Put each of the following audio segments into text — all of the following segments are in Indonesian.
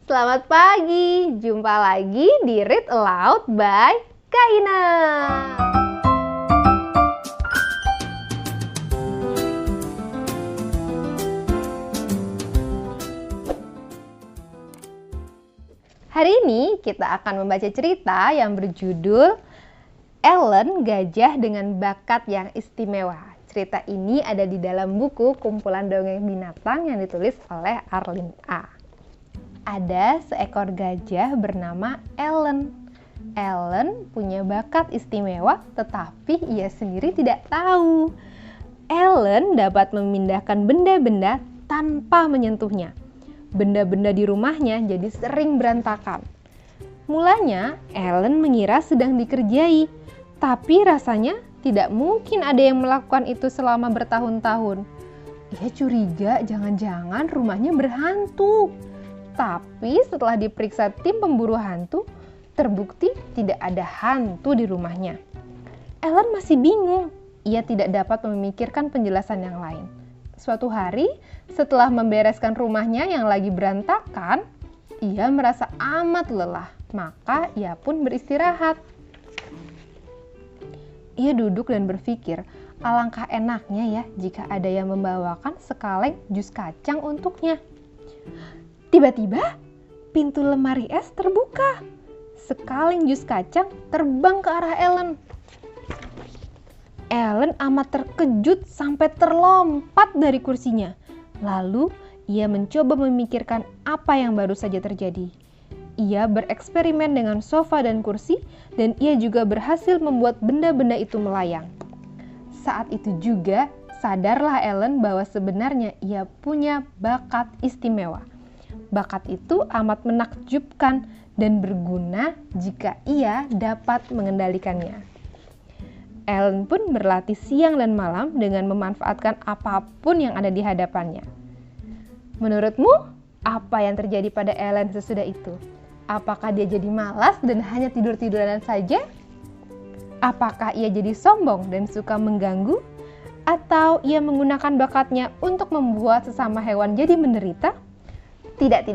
Selamat pagi, jumpa lagi di Read Aloud by Kaina. Hari ini kita akan membaca cerita yang berjudul Ellen, Gajah dengan Bakat yang Istimewa. Cerita ini ada di dalam buku Kumpulan Dongeng Binatang yang ditulis oleh Arlin A. Ada seekor gajah bernama Ellen. Ellen punya bakat istimewa, tetapi ia sendiri tidak tahu. Ellen dapat memindahkan benda-benda tanpa menyentuhnya. Benda-benda di rumahnya jadi sering berantakan. Mulanya, Ellen mengira sedang dikerjai, tapi rasanya tidak mungkin ada yang melakukan itu selama bertahun-tahun. Ia curiga jangan-jangan rumahnya berhantu. Tapi setelah diperiksa tim pemburu hantu, terbukti tidak ada hantu di rumahnya. Ellen masih bingung. Ia tidak dapat memikirkan penjelasan yang lain. Suatu hari, setelah membereskan rumahnya yang lagi berantakan, ia merasa amat lelah. Maka ia pun beristirahat. Ia duduk dan berpikir, alangkah enaknya ya jika ada yang membawakan sekaleng jus kacang untuknya. Tiba-tiba, pintu lemari es terbuka. Sekaleng jus kacang terbang ke arah Ellen. Ellen amat terkejut sampai terlompat dari kursinya. Lalu, ia mencoba memikirkan apa yang baru saja terjadi. Ia bereksperimen dengan sofa dan kursi, dan ia juga berhasil membuat benda-benda itu melayang. Saat itu juga, sadarlah Ellen bahwa sebenarnya ia punya bakat istimewa. Bakat itu amat menakjubkan dan berguna jika ia dapat mengendalikannya. Ellen pun berlatih siang dan malam dengan memanfaatkan apapun yang ada di hadapannya. Menurutmu, apa yang terjadi pada Ellen sesudah itu? Apakah dia jadi malas dan hanya tidur-tiduran saja? Apakah ia jadi sombong dan suka mengganggu? Atau ia menggunakan bakatnya untuk membuat sesama hewan jadi menderita? Tidak.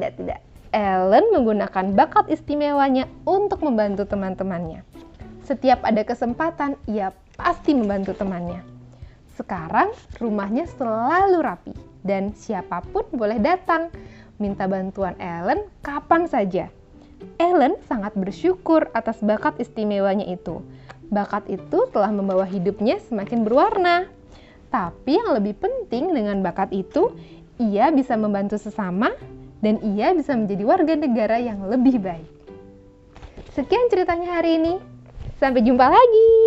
Ellen menggunakan bakat istimewanya untuk membantu teman-temannya. Setiap ada kesempatan, ia pasti membantu temannya. Sekarang, rumahnya selalu rapi dan siapapun boleh datang minta bantuan Ellen kapan saja. Ellen sangat bersyukur atas bakat istimewanya itu. Bakat itu telah membawa hidupnya semakin berwarna. Tapi yang lebih penting dengan bakat itu, ia bisa membantu sesama dan ia bisa menjadi warga negara yang lebih baik. Sekian ceritanya hari ini. Sampai jumpa lagi.